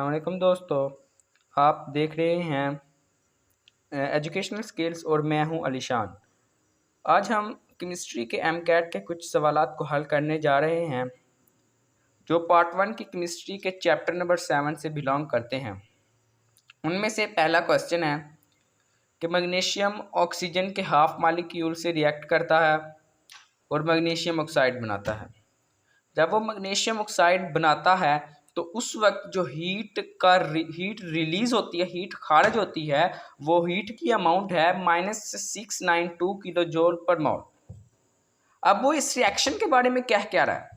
वालेकुम दोस्तों, आप देख रहे हैं एजुकेशनल स्किल्स और मैं हूं अलीशान। आज हम केमिस्ट्री के एमकेट के कुछ सवालात को हल करने जा रहे हैं जो पार्ट 1 की केमिस्ट्री के चैप्टर नंबर 7 से बिलोंग करते हैं। उनमें से पहला क्वेश्चन है कि मैग्नीशियम ऑक्सीजन के हाफ मॉलिक्यूल से रिएक्ट करता है और मैग्नीशियम ऑक्साइड बनाता है। जब वो मैग्नीशियम ऑक्साइड बनाता है तो उस वक्त जो हीट रिलीज होती है, हीट खारिज होती है, वो हीट की अमाउंट है -692 किलो जूल पर मोल। अब वो इस रिएक्शन के बारे में क्या कह रहा है?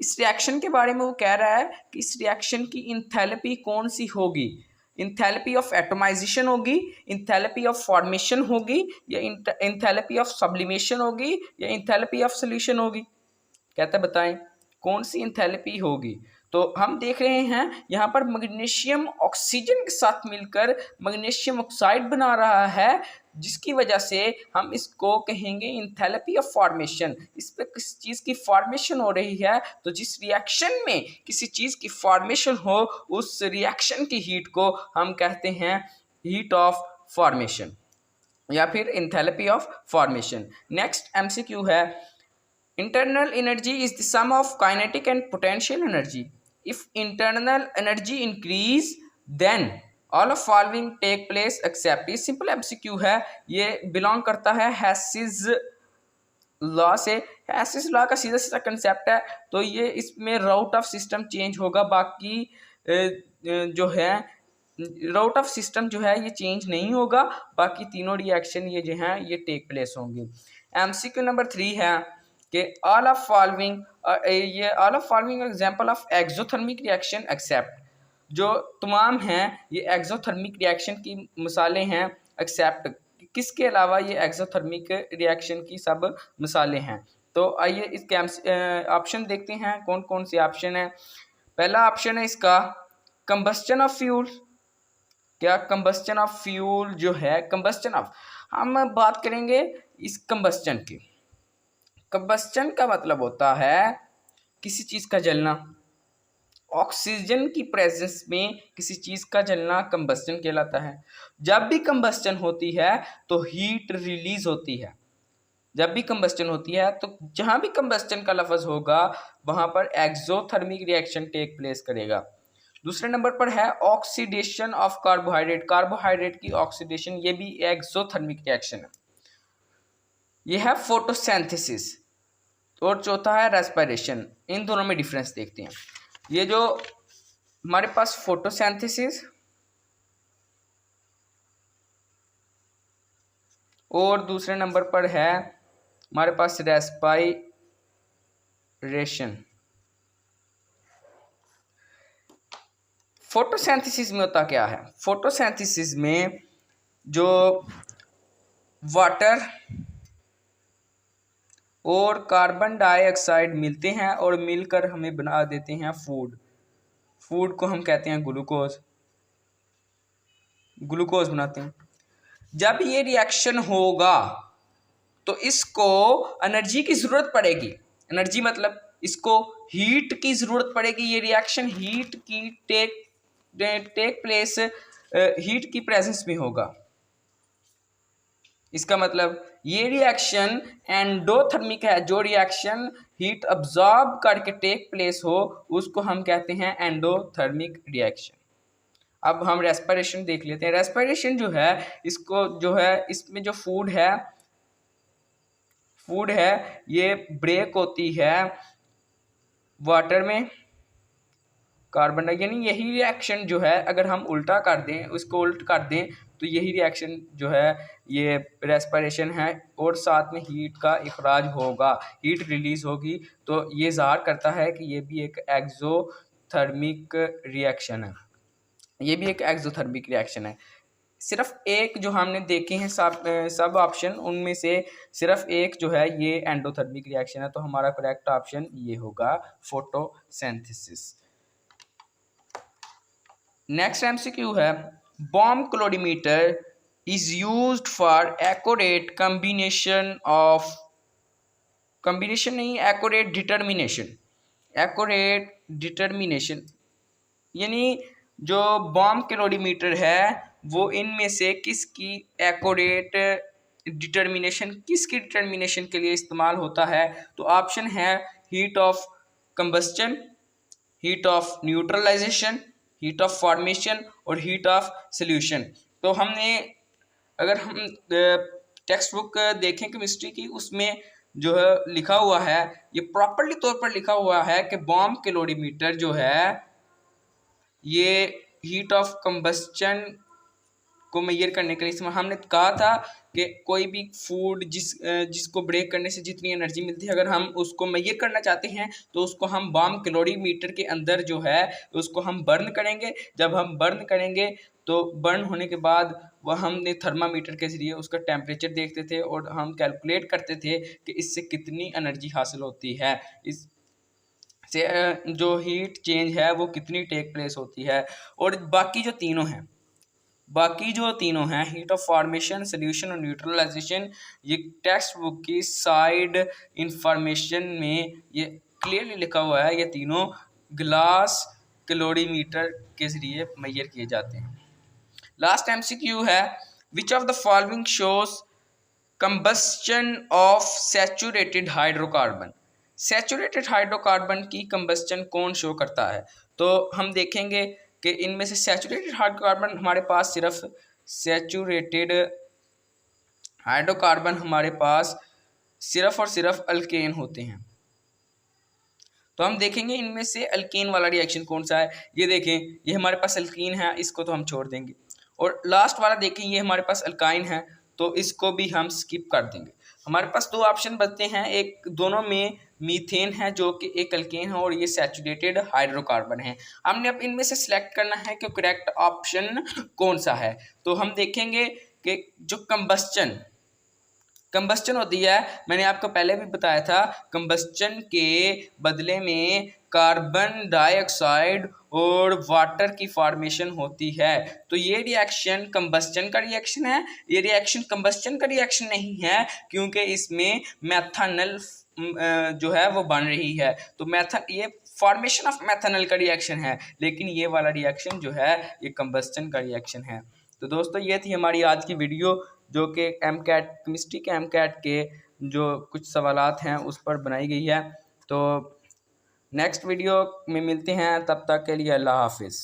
इस रिएक्शन के बारे में वो कह रहा है कि इस रिएक्शन की इंथैल्पी कौन सी होगी। इंथैल्पी ऑफ एटमाइजेशन होगी, इंथैल्पी ऑफ फॉर्मेशन होगी, या इंथैल्पी ऑफ सब्लिमेशन होगी, या इंथैल्पी ऑफ सॉल्यूशन होगी। कहता है बताएं कौन सी इंथैल्पी होगी। तो हम देख रहे हैं यहाँ पर मैग्नीशियम ऑक्सीजन के साथ मिलकर मैग्नीशियम ऑक्साइड बना रहा है, जिसकी वजह से हम इसको कहेंगे इंथैल्पी ऑफ फॉर्मेशन। इस पे किसी चीज़ की फॉर्मेशन हो रही है, तो जिस रिएक्शन में किसी चीज़ की फॉर्मेशन हो उस रिएक्शन की हीट को हम कहते हैं हीट ऑफ फॉर्मेशन या फिर enthalpy of formation. Next MCQ है, internal energy is the sum of kinetic and potential energy. If internal energy increase, then all of following take place except। ये simple MCQ है, ये belong करता है हैसिस law से। हैसिस law का सीधा सीधा कंसेप्ट है, तो ये इसमें राउट ऑफ सिस्टम चेंज होगा, बाकी जो है राउट ऑफ सिस्टम जो है ये चेंज नहीं होगा, बाकी तीनों रिएक्शन ये जो हैं ये टेक प्लेस होंगे। एमसीक्यू नंबर 3 है कि all of following example of exothermic reaction except. जो तमाम हैं ये एक्सोथर्मिक रिएक्शन की मिसालें हैं, एक्सेप्ट किसके अलावा ये एक्सोथर्मिक रिएक्शन की सब मिसालें हैं। तो आइए इसके ऑप्शन देखते हैं कौन कौन से ऑप्शन है। पहला ऑप्शन है इसका कंबस्टन ऑफ फ्यूल। क्या कंबस्टन ऑफ फ्यूल जो है, कंबस्टन ऑफ, हम बात करेंगे इस कंबस्टन की। कंबस्टन का मतलब होता है किसी चीज़ का जलना। ऑक्सीजन की प्रेजेंस में किसी चीज़ का जलना कंबस्टन कहलाता है। जब भी कंबस्टन होती है तो हीट रिलीज होती है। जब भी कंबस्टन होती है तो जहाँ भी कंबस्टन का लफ्ज़ होगा वहाँ पर एक्सोथर्मिक रिएक्शन टेक प्लेस करेगा। दूसरे नंबर पर है ऑक्सीडेशन ऑफ कार्बोहाइड्रेट। कार्बोहाइड्रेट की ऑक्सीडेशन, ये भी एक्सोथर्मिक रिएक्शन है। ये है फोटोसिंथेसिस। और चौथा है रेस्पिरेशन। इन दोनों में डिफरेंस देखते हैं। ये जो हमारे पास फोटोसिंथेसिस और दूसरे नंबर पर है हमारे पास रेस्पिरेशन। फोटोसिंथेसिस में होता क्या है? फोटोसिंथेसिस में जो वाटर और कार्बन डाइऑक्साइड मिलते हैं और मिलकर हमें बना देते हैं फूड। फूड को हम कहते हैं ग्लूकोज। ग्लूकोज बनाते हैं। जब ये रिएक्शन होगा तो इसको एनर्जी की ज़रूरत पड़ेगी। एनर्जी मतलब इसको हीट की ज़रूरत पड़ेगी। ये रिएक्शन हीट की टेक प्लेस हीट की प्रेजेंस में होगा। इसका मतलब ये रिएक्शन एंडोथर्मिक है। जो रिएक्शन हीट अब्जॉर्ब करके टेक प्लेस हो उसको हम कहते हैं एंडोथर्मिक रिएक्शन। अब हम रेस्पिरेशन देख लेते हैं। रेस्पिरेशन जो है इसको जो है इसमें जो फूड है ये ब्रेक होती है वाटर में कार्बन डाइऑक्साइड, यानी यही रिएक्शन जो है अगर हम उल्टा कर दें, उसको उल्ट कर दें तो यही रिएक्शन जो है ये रेस्पिरेशन है और साथ में हीट का इखराज होगा, हीट रिलीज होगी। तो ये ज़ाहिर करता है कि ये भी एक एक्सोथर्मिक रिएक्शन है। ये भी एक एक्सोथर्मिक रिएक्शन है। सिर्फ एक जो हमने देखे हैं सब ऑप्शन, उनमें से सिर्फ एक जो है ये एंडोथर्मिक रिएक्शन है। तो हमारा करेक्ट ऑप्शन ये होगा फोटोसिंथेसिस। नेक्स्ट एमसीक्यू है, bomb calorimeter is used for accurate determination. Accurate determination यानी जो बॉम्ब कैलोरीमीटर है वो इनमें से किसकी डिटर्मिनेशन के लिए इस्तेमाल होता है? तो ऑप्शन है heat of combustion, heat of neutralisation, heat of formation और हीट ऑफ सोल्यूशन। तो हमने अगर हम टेक्स्ट बुक देखें केमिस्ट्री की, उसमें जो है लिखा हुआ है, ये प्रॉपरली तौर पर लिखा हुआ है कि बॉम्ब कैलोरीमीटर जो है ये हीट ऑफ कंबस्चन को मेजर करने के लिए इसमें हमने कहा था कि कोई भी फूड जिसको ब्रेक करने से जितनी एनर्जी मिलती है, अगर हम उसको मेजर करना चाहते हैं तो उसको हम बॉम्ब कैलोरीमीटर के अंदर जो है उसको हम बर्न करेंगे। जब हम बर्न करेंगे तो बर्न होने के बाद वह हमने थर्मामीटर के ज़रिए उसका टेम्परेचर देखते थे और हम कैलकुलेट करते थे कि इससे कितनी एनर्जी हासिल होती है, इस से जो हीट चेंज है वो कितनी टेक प्लेस होती है। और बाकी जो तीनों हैं हीट ऑफ फॉर्मेशन, सोल्यूशन और न्यूट्रलाइजेशन, ये टेक्स्ट बुक की साइड इंफॉर्मेशन में ये क्लियरली लिखा हुआ है, ये तीनों ग्लास कैलोरीमीटर के ज़रिए मेजर किए जाते हैं। लास्ट एमसीक्यू है, which of the following shows combustion of saturated hydrocarbon? Saturated hydrocarbon की कंबस्चन कौन शो करता है? तो हम देखेंगे कि इनमें से सैचुरेटेड हाइड्रोकार्बन हमारे पास सिर्फ और सिर्फ अल्केन होते हैं। तो हम देखेंगे इनमें से अल्केन वाला रिएक्शन कौन सा है। ये देखें, ये हमारे पास अल्कीन है, इसको तो हम छोड़ देंगे। और लास्ट वाला देखें, ये हमारे पास अल्काइन है, तो इसको भी हम स्किप कर देंगे। हमारे पास दो ऑप्शन बचते हैं, एक दोनों में मीथेन है जो कि एक अल्केन है और ये सैचुरेटेड हाइड्रोकार्बन है। हमने अब इनमें से सिलेक्ट करना है कि करेक्ट ऑप्शन कौन सा है। तो हम देखेंगे कि जो कंबस्चन होती है, मैंने आपको पहले भी बताया था, कंबस्चन के बदले में कार्बन डाइऑक्साइड और वाटर की फॉर्मेशन होती है। तो ये रिएक्शन कंबस्चन का रिएक्शन है, ये रिएक्शन कंबस्चन का रिएक्शन नहीं है, क्योंकि इसमें मेथनॉल जो है वो बन रही है। तो ये फॉर्मेशन ऑफ मेथनॉल का रिएक्शन है, लेकिन ये वाला रिएक्शन जो है ये कंबस्चन का रिएक्शन है। तो दोस्तों, ये थी हमारी आज की वीडियो, जो कि एमकैट केमिस्ट्री के एमकैट के जो कुछ सवालात हैं उस पर बनाई गई है। तो नेक्स्ट वीडियो में मिलते हैं, तब तक के लिए अल्लाह हाफिज़।